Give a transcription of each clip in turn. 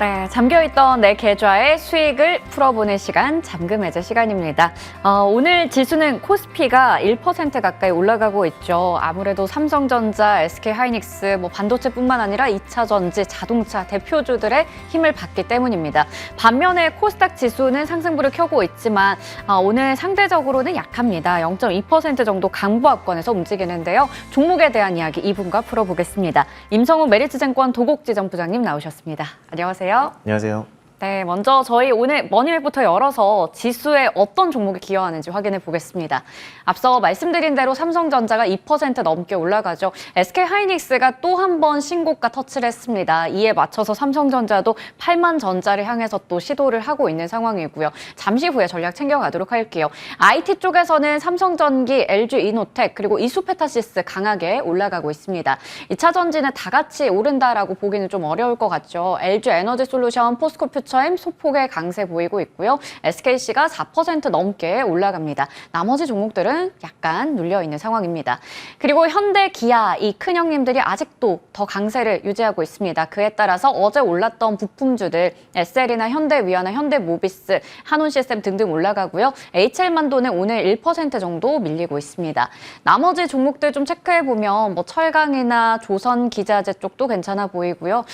네, 잠겨있던 내 계좌의 수익을 풀어보는 시간, 잠금 해제 시간입니다. 오늘 지수는 코스피가 1% 가까이 올라가고 있죠. 아무래도 삼성전자, SK하이닉스, 반도체뿐만 아니라 2차 전지, 자동차 대표주들의 힘을 받기 때문입니다. 반면에 코스닥 지수는 상승부를 켜고 있지만 오늘 상대적으로는 약합니다. 0.2% 정도 강보합권에서 움직이는데요. 종목에 대한 이야기 2분과 풀어보겠습니다. 임성훈 메리츠증권 도곡지점 부장님 나오셨습니다. 안녕하세요. 안녕하세요. 네, 먼저 저희 오늘 머니맥부터 열어서 지수에 어떤 종목이 기여하는지 확인해 보겠습니다. 앞서 말씀드린 대로 삼성전자가 2% 넘게 올라가죠. SK하이닉스가 또 한 번 신고가 터치를 했습니다. 이에 맞춰서 삼성전자도 8만 전자를 향해서 또 시도를 하고 있는 상황이고요. 잠시 후에 전략 챙겨가도록 할게요. IT 쪽에서는 삼성전기, LG이노텍 그리고 이수페타시스 강하게 올라가고 있습니다. 2차 전지는 다 같이 오른다라고 보기는 좀 어려울 것 같죠. LG에너지솔루션, 포스코퓨처 소폭의 강세 보이고 있고요. SKC가 4% 넘게 올라갑니다. 나머지 종목들은 약간 눌려있는 상황입니다. 그리고 현대, 기아 이 큰 형님들이 아직도 더 강세를 유지하고 있습니다. 그에 따라서 어제 올랐던 부품주들 SL이나 현대위아나 현대모비스, 한온시스템 등등 올라가고요. HL만도는 오늘 1% 정도 밀리고 있습니다. 나머지 종목들 좀 체크해보면 철강이나 조선기자재 쪽도 괜찮아 보이고요.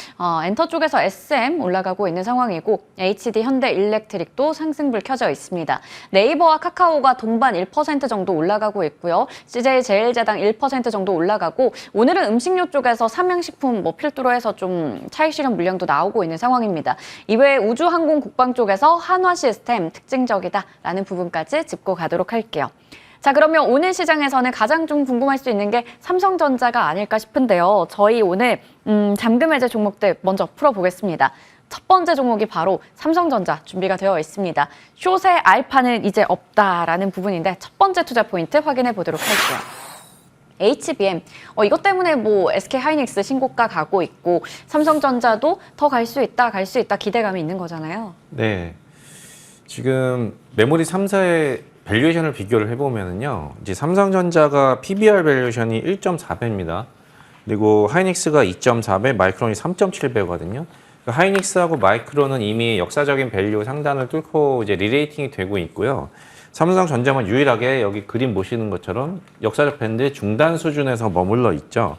엔터 쪽에서 SM 올라가고 있는 상황이고 HD 현대일렉트릭도 상승불 켜져 있습니다. 네이버와 카카오가 동반 1% 정도 올라가고 있고요. CJ제일제당 1% 정도 올라가고 오늘은 음식료 쪽에서 삼양식품 필두로 해서 좀 차익 실현 물량도 나오고 있는 상황입니다. 이외에 우주항공 국방 쪽에서 한화시스템 특징적이다라는 부분까지 짚고 가도록 할게요. 자, 그러면 오늘 시장에서는 가장 좀 궁금할 수 있는 게 삼성전자가 아닐까 싶은데요. 저희 오늘 잠금 해제 종목들 먼저 풀어보겠습니다. 첫 번째 종목이 바로 삼성전자 준비가 되어 있습니다. 숏의 알파는 이제 없다라는 부분인데 첫 번째 투자 포인트 확인해 보도록 할게요. HBM, 이것 때문에 SK하이닉스 신고가 가고 있고 삼성전자도 더 갈 수 있다 기대감이 있는 거잖아요. 네, 지금 메모리 3사의 밸류에이션을 비교를 해보면은요, 이제 삼성전자가 PBR 밸류에이션이 1.4배입니다. 그리고 하이닉스가 2.4배, 마이크론이 3.7배거든요. 하이닉스하고 마이크론은 이미 역사적인 밸류 상단을 뚫고 이제 리레이팅이 되고 있고요. 삼성전자만 유일하게 여기 그림 보시는 것처럼 역사적 밴드의 중단 수준에서 머물러 있죠.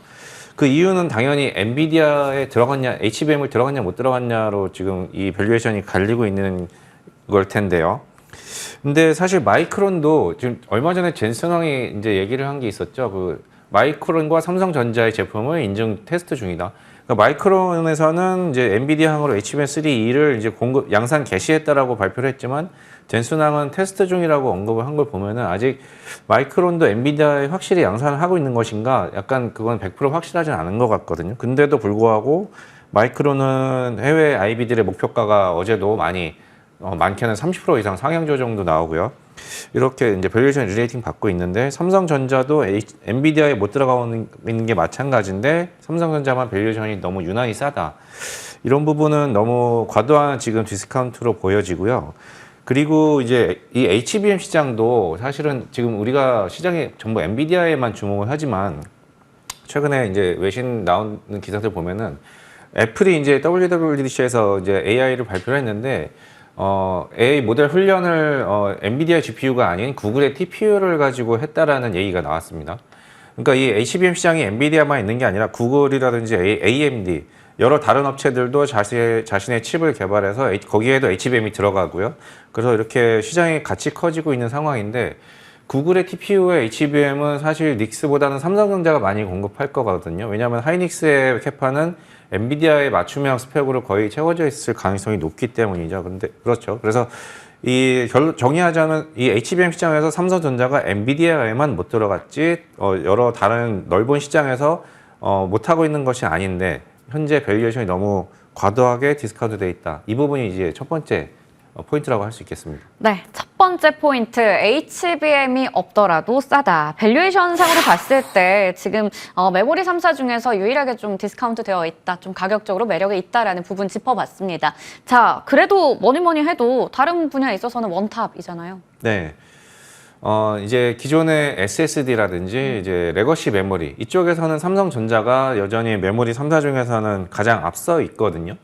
그 이유는 당연히 엔비디아에 들어갔냐, HBM을 들어갔냐 못 들어갔냐로 지금 이 밸류에이션이 갈리고 있는 걸 텐데요. 근데 사실 마이크론도 지금 얼마 전에 젠슨 황이 이제 얘기를 한 게 있었죠. 그 마이크론과 삼성전자의 제품을 인증 테스트 중이다. 그러니까 마이크론에서는 이제 엔비디아항으로 HBM3E를 이제 공급 양산 개시했다라고 발표를 했지만 젠슨항은 테스트 중이라고 언급을 한 걸 보면은 아직 마이크론도 엔비디아에 확실히 양산을 하고 있는 것인가 약간 그건 100% 확실하진 않은 것 같거든요. 근데도 불구하고 마이크론은 해외 IB들의 목표가가 어제도 많게는 30% 이상 상향 조정도 나오고요. 이렇게 이제 밸류에이션 리레이팅 받고 있는데 삼성전자도 엔비디아에 못 들어가고 있는 게 마찬가지인데 삼성전자만 밸류에이션이 너무 유난히 싸다. 이런 부분은 너무 과도한 지금 디스카운트로 보여지고요. 그리고 이제 이 HBM 시장도 사실은 지금 우리가 시장에 전부 엔비디아에만 주목을 하지만 최근에 이제 외신 나오는 기사들 보면은 애플이 이제 WWDC에서 이제 AI를 발표를 했는데 AI 모델 훈련을 엔비디아 GPU가 아닌 구글의 TPU를 가지고 했다라는 얘기가 나왔습니다. 그러니까 이 HBM 시장이 엔비디아만 있는 게 아니라 구글이라든지 AMD 여러 다른 업체들도 자신의 칩을 개발해서 거기에도 HBM이 들어가고요. 그래서 이렇게 시장이 같이 커지고 있는 상황인데 구글의 TPU의 HBM은 사실 닉스보다는 삼성전자가 많이 공급할 거거든요. 왜냐하면 하이닉스의 캐파는 엔비디아의 맞춤형 스펙으로 거의 채워져 있을 가능성이 높기 때문이죠. 근데 그렇죠. 그래서 정리하자면 이 HBM 시장에서 삼성전자가 엔비디아에만 못 들어갔지 여러 다른 넓은 시장에서 못 하고 있는 것이 아닌데 현재 밸류에이션이 너무 과도하게 디스카운트 돼 있다. 이 부분이 이제 첫 번째 포인트라고 할 수 있겠습니다. 네, 첫 번째 포인트, HBM이 없더라도 싸다. 밸류에이션 상으로 봤을 때 지금 메모리 3사 중에서 유일하게 좀 디스카운트 되어 있다, 좀 가격적으로 매력이 있다라는 부분 짚어봤습니다. 자, 그래도 뭐니 해도 다른 분야에 있어서는 원탑이잖아요. 네. 이제 기존의 SSD라든지 이제 레거시 메모리 이쪽에서는 삼성전자가 여전히 메모리 3사 중에서는 가장 앞서 있거든요.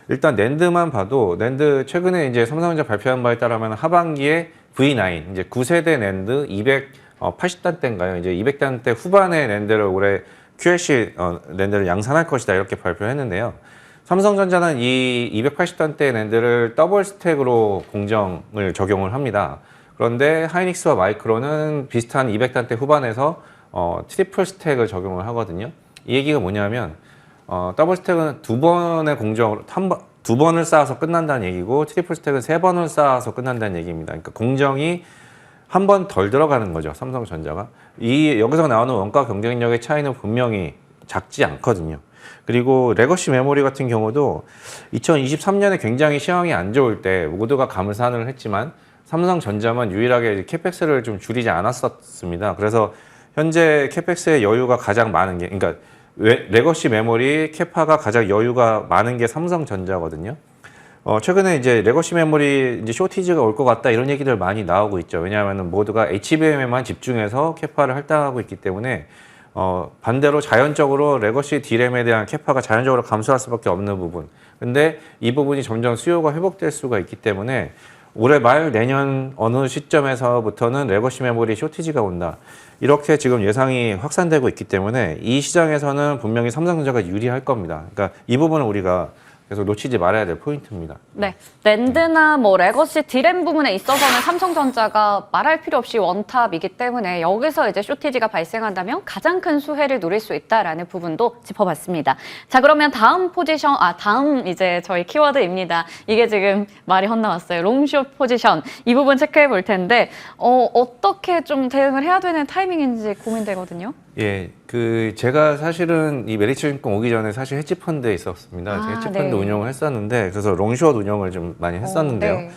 일단 낸드만 봐도 낸드 최근에 이제 삼성전자 발표한 바에 따르면 하반기에 V9 이제 9세대 낸드 280단대인가요? 이제 200단대 후반의 낸드를 올해 QLC 낸드를 양산할 것이다 이렇게 발표했는데요. 삼성전자는 이 280단대 낸드를 더블 스택으로 공정을 적용을 합니다. 그런데 하이닉스와 마이크론은 비슷한 200단대 후반에서 트리플 스택을 적용을 하거든요. 이 얘기가 뭐냐면 더블 스택은 두 번의 공정으로 두 번을 쌓아서 끝난다는 얘기고 트리플 스택은 세 번을 쌓아서 끝난다는 얘기입니다. 그러니까 공정이 한 번 덜 들어가는 거죠. 삼성전자가. 여기서 나오는 원가 경쟁력의 차이는 분명히 작지 않거든요. 그리고 레거시 메모리 같은 경우도 2023년에 굉장히 시황이 안 좋을 때 모두가 감산을 했지만 삼성전자만 유일하게 캐펙스를 좀 줄이지 않았었습니다. 그래서 현재 캐펙스의 여유가 가장 많은 게, 그러니까 레거시 메모리 캐파가 가장 여유가 많은 게 삼성전자거든요. 최근에 이제 레거시 메모리 이제 쇼티지가 올 것 같다 이런 얘기들 많이 나오고 있죠. 왜냐하면 모두가 HBM에만 집중해서 캐파를 할당하고 있기 때문에 반대로 자연적으로 레거시 D램에 대한 캐파가 자연적으로 감소할 수밖에 없는 부분. 근데 이 부분이 점점 수요가 회복될 수가 있기 때문에 올해 말 내년 어느 시점에서부터는 레거시 메모리 쇼티지가 온다. 이렇게 지금 예상이 확산되고 있기 때문에 이 시장에서는 분명히 삼성전자가 유리할 겁니다. 그러니까 이 부분은 우리가 계속 놓치지 말아야 될 포인트입니다. 네, 낸드나 뭐 레거시 D램 부분에 있어서는 삼성전자가 말할 필요 없이 원탑이기 때문에 여기서 이제 쇼티지가 발생한다면 가장 큰 수혜를 누릴 수 있다라는 부분도 짚어봤습니다. 자, 그러면 다음 포지션, 다음 이제 저희 키워드입니다. 이게 지금 말이 헛나왔어요. 롱숏 포지션. 이 부분 체크해 볼 텐데 어떻게 좀 대응을 해야 되는 타이밍인지 고민되거든요. 예, 제가 사실은 이 메리츠증권 오기 전에 사실 헤지펀드에 있었습니다. 제가 헤지펀드 네. 운영을 했었는데 그래서 롱숏 운영을 좀 많이 했었는데요. 네.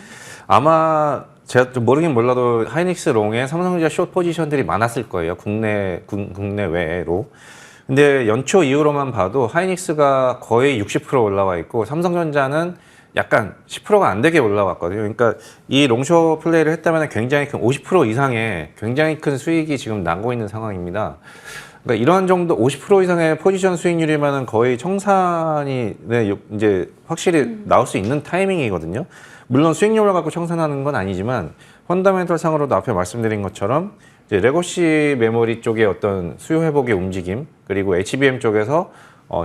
아마 제가 좀 모르긴 몰라도 하이닉스 롱에 삼성전자 숏 포지션들이 많았을 거예요. 국내외로. 근데 연초 이후로만 봐도 하이닉스가 거의 60% 올라와 있고 삼성전자는 약간 10%가 안 되게 올라왔거든요. 그러니까 이 롱숏 플레이를 했다면 굉장히 큰 50% 이상의 굉장히 큰 수익이 지금 나고 있는 상황입니다. 그러니까 이런 정도 50% 이상의 포지션 수익률이면 거의 청산이 이제 확실히 나올 수 있는 타이밍이거든요. 물론 수익률을 갖고 청산하는 건 아니지만 펀더멘털 상으로도 앞에 말씀드린 것처럼 이제 레거시 메모리 쪽의 어떤 수요 회복의 움직임 그리고 HBM 쪽에서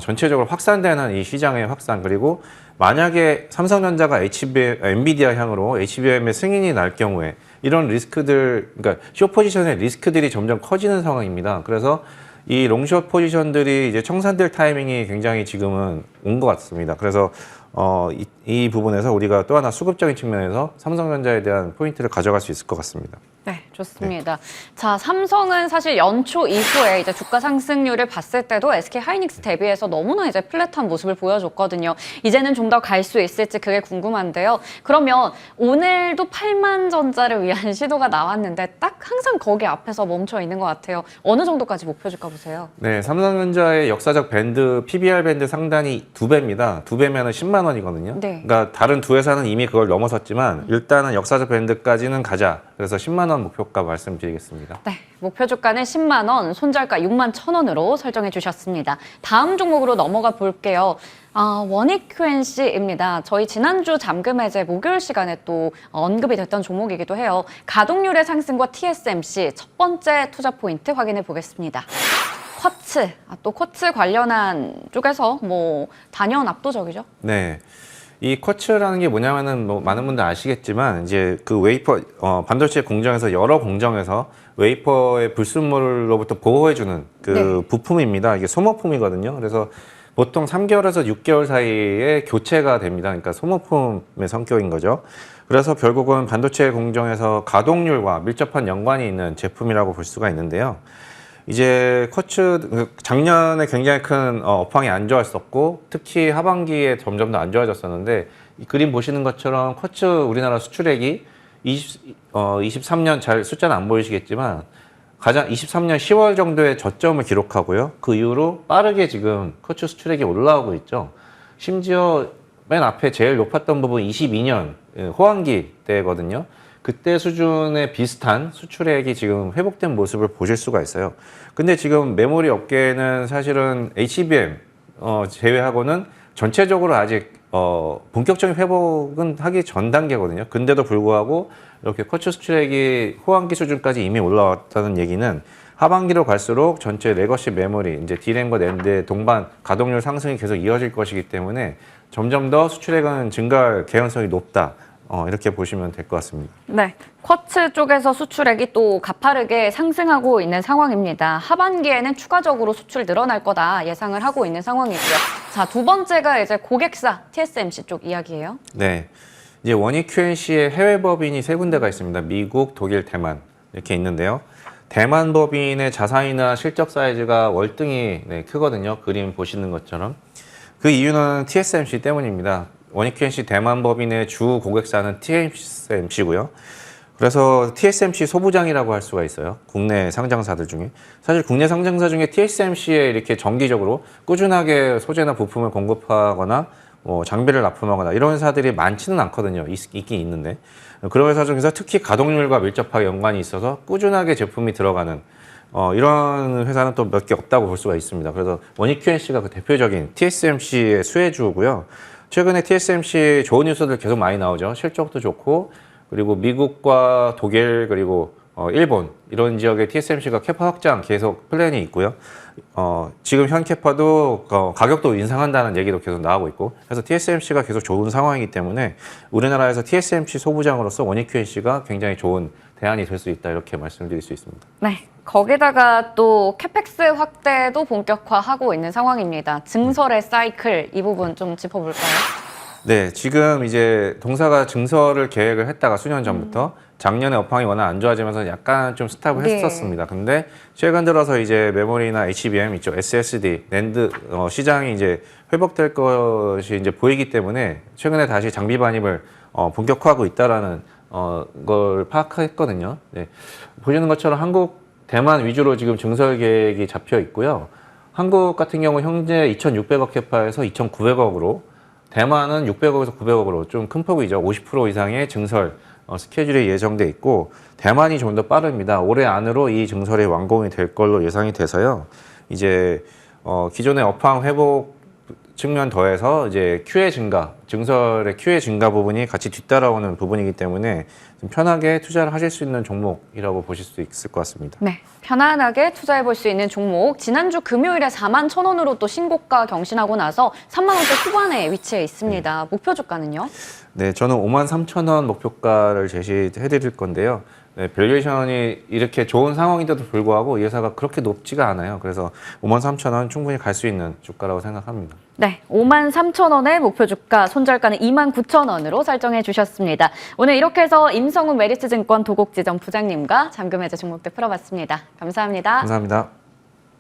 전체적으로 확산되는 이 시장의 확산 그리고 만약에 삼성전자가 엔비디아 향으로 HBM의 승인이 날 경우에 이런 리스크들, 그러니까 숏 포지션의 리스크들이 점점 커지는 상황입니다. 그래서 이 롱숏 포지션들이 이제 청산될 타이밍이 굉장히 지금은 온 것 같습니다. 그래서 이 부분에서 우리가 또 하나 수급적인 측면에서 삼성전자에 대한 포인트를 가져갈 수 있을 것 같습니다. 네, 좋습니다. 자, 삼성은 사실 연초 이후에 이제 주가 상승률을 봤을 때도 SK 하이닉스 대비해서 너무나 이제 플랫한 모습을 보여줬거든요. 이제는 좀 더 갈 수 있을지 그게 궁금한데요. 그러면 오늘도 8만 전자를 위한 시도가 나왔는데 딱 항상 거기 앞에서 멈춰 있는 것 같아요. 어느 정도까지 목표 주가 보세요? 네, 삼성전자의 역사적 밴드, PBR 밴드 상단이 2배입니다. 2배면 10만 원이거든요. 네. 그러니까 다른 두 회사는 이미 그걸 넘어섰지만 일단은 역사적 밴드까지는 가자. 그래서 10만 원 목표가 말씀드리겠습니다. 네, 목표 주가는 10만 원, 손절가 6만 1,000원으로 설정해 주셨습니다. 다음 종목으로 넘어가 볼게요. 원익 QNC입니다. 저희 지난주 잠금 해제 목요일 시간에 또 언급이 됐던 종목이기도 해요. 가동률의 상승과 TSMC 첫 번째 투자 포인트 확인해 보겠습니다. 쿼츠, 또 쿼츠 관련한 쪽에서 뭐 단연 압도적이죠? 네. 이 쿼츠라는 게 뭐냐면은 뭐 많은 분들 아시겠지만 이제 그 웨이퍼 반도체 공정에서 여러 공정에서 웨이퍼의 불순물로부터 보호해주는 그 네. 부품입니다. 이게 소모품이거든요. 그래서 보통 3개월에서 6개월 사이에 교체가 됩니다. 그러니까 소모품의 성격인 거죠. 그래서 결국은 반도체 공정에서 가동률과 밀접한 연관이 있는 제품이라고 볼 수가 있는데요. 이제 쿼츠 작년에 굉장히 큰 업황이 안 좋았었고 특히 하반기에 점점 더 안 좋아졌었는데 이 그림 보시는 것처럼 쿼츠 우리나라 수출액이 23년 잘 숫자는 안 보이시겠지만 가장 23년 10월 정도의 저점을 기록하고요. 그 이후로 빠르게 지금 쿼츠 수출액이 올라오고 있죠. 심지어 맨 앞에 제일 높았던 부분 22년 호황기 때거든요. 그때 수준에 비슷한 수출액이 지금 회복된 모습을 보실 수가 있어요. 근데 지금 메모리 업계는 사실은 HBM 제외하고는 전체적으로 아직 본격적인 회복은 하기 전 단계거든요. 근데도 불구하고 이렇게 쿼츠 수출액이 호황기 수준까지 이미 올라왔다는 얘기는 하반기로 갈수록 전체 레거시 메모리, 이제 D램과 낸드의 동반 가동률 상승이 계속 이어질 것이기 때문에 점점 더 수출액은 증가할 개연성이 높다. 이렇게 보시면 될 것 같습니다. 네, 쿼츠 쪽에서 수출액이 또 가파르게 상승하고 있는 상황입니다. 하반기에는 추가적으로 수출 늘어날 거다 예상을 하고 있는 상황이고요. 자, 두 번째가 이제 고객사 TSMC 쪽 이야기예요. 네, 이제 원익 QNC의 해외 법인이 세 군데가 있습니다. 미국, 독일, 대만 이렇게 있는데요. 대만 법인의 자산이나 실적 사이즈가 월등히 크거든요. 그림 보시는 것처럼. 그 이유는 TSMC 때문입니다. 원익 QNC 대만 법인의 주 고객사는 TSMC고요. 그래서 TSMC 소부장이라고 할 수가 있어요. 국내 상장사들 중에. 사실 국내 상장사 중에 TSMC에 이렇게 정기적으로 꾸준하게 소재나 부품을 공급하거나 장비를 납품하거나 이런 회사들이 많지는 않거든요. 있긴 있는데. 그런 회사 중에서 특히 가동률과 밀접하게 연관이 있어서 꾸준하게 제품이 들어가는 이런 회사는 또 몇 개 없다고 볼 수가 있습니다. 그래서 원익 QNC가 그 대표적인 TSMC의 수혜주고요. 최근에 TSMC 좋은 뉴스들 계속 많이 나오죠. 실적도 좋고 그리고 미국과 독일 그리고 일본 이런 지역에 TSMC가 캐파 확장 계속 플랜이 있고요. 지금 현 캐파도 가격도 인상한다는 얘기도 계속 나오고 있고 그래서 TSMC가 계속 좋은 상황이기 때문에 우리나라에서 TSMC 소부장으로서 원익 QNC가 굉장히 좋은 대안이 될 수 있다 이렇게 말씀드릴 수 있습니다. 네, 거기다가 또 캐펙스 확대도 본격화하고 있는 상황입니다. 증설의 사이클 이 부분 좀 짚어볼까요? 네, 지금 이제 동사가 증설을 계획을 했다가 수년 전부터 작년에 업황이 워낙 안 좋아지면서 약간 좀 스탑을 네. 했었습니다. 근데 최근 들어서 이제 메모리나 HBM 있죠, SSD, 낸드 시장이 이제 회복될 것이 이제 보이기 때문에 최근에 다시 장비 반입을 본격화하고 있다라는 걸 파악했거든요. 네. 보시는 것처럼 한국, 대만 위주로 지금 증설 계획이 잡혀 있고요. 한국 같은 경우 현재 2,600억 캐파에서 2,900억으로 대만은 600억에서 900억으로 좀 큰 폭이죠. 50% 이상의 증설 스케줄이 예정돼 있고 대만이 좀 더 빠릅니다. 올해 안으로 이 증설이 완공이 될 걸로 예상이 돼서요. 이제 기존의 업황 회복 측면 더해서 이제 QA 증가, 증설의 QA 증가 부분이 같이 뒤따라오는 부분이기 때문에 좀 편하게 투자를 하실 수 있는 종목이라고 보실 수 있을 것 같습니다. 네, 편안하게 투자해 볼 수 있는 종목. 지난주 금요일에 41,000원으로 또 신고가 경신하고 나서 3만 원대 후반에 위치해 있습니다. 목표 주가는요? 네, 저는 53,000원 목표가를 제시해 드릴 건데요. 네, 밸류에이션이 이렇게 좋은 상황인데도 불구하고 이 회사가 그렇게 높지가 않아요. 그래서 53,000원 충분히 갈 수 있는 주가라고 생각합니다. 네, 53,000원의 목표 주가, 손절가는 29,000원으로 설정해 주셨습니다. 오늘 이렇게 해서 임성훈 메리츠증권 도곡지점 부장님과 잠금 해제 종목들 풀어봤습니다. 감사합니다. 감사합니다.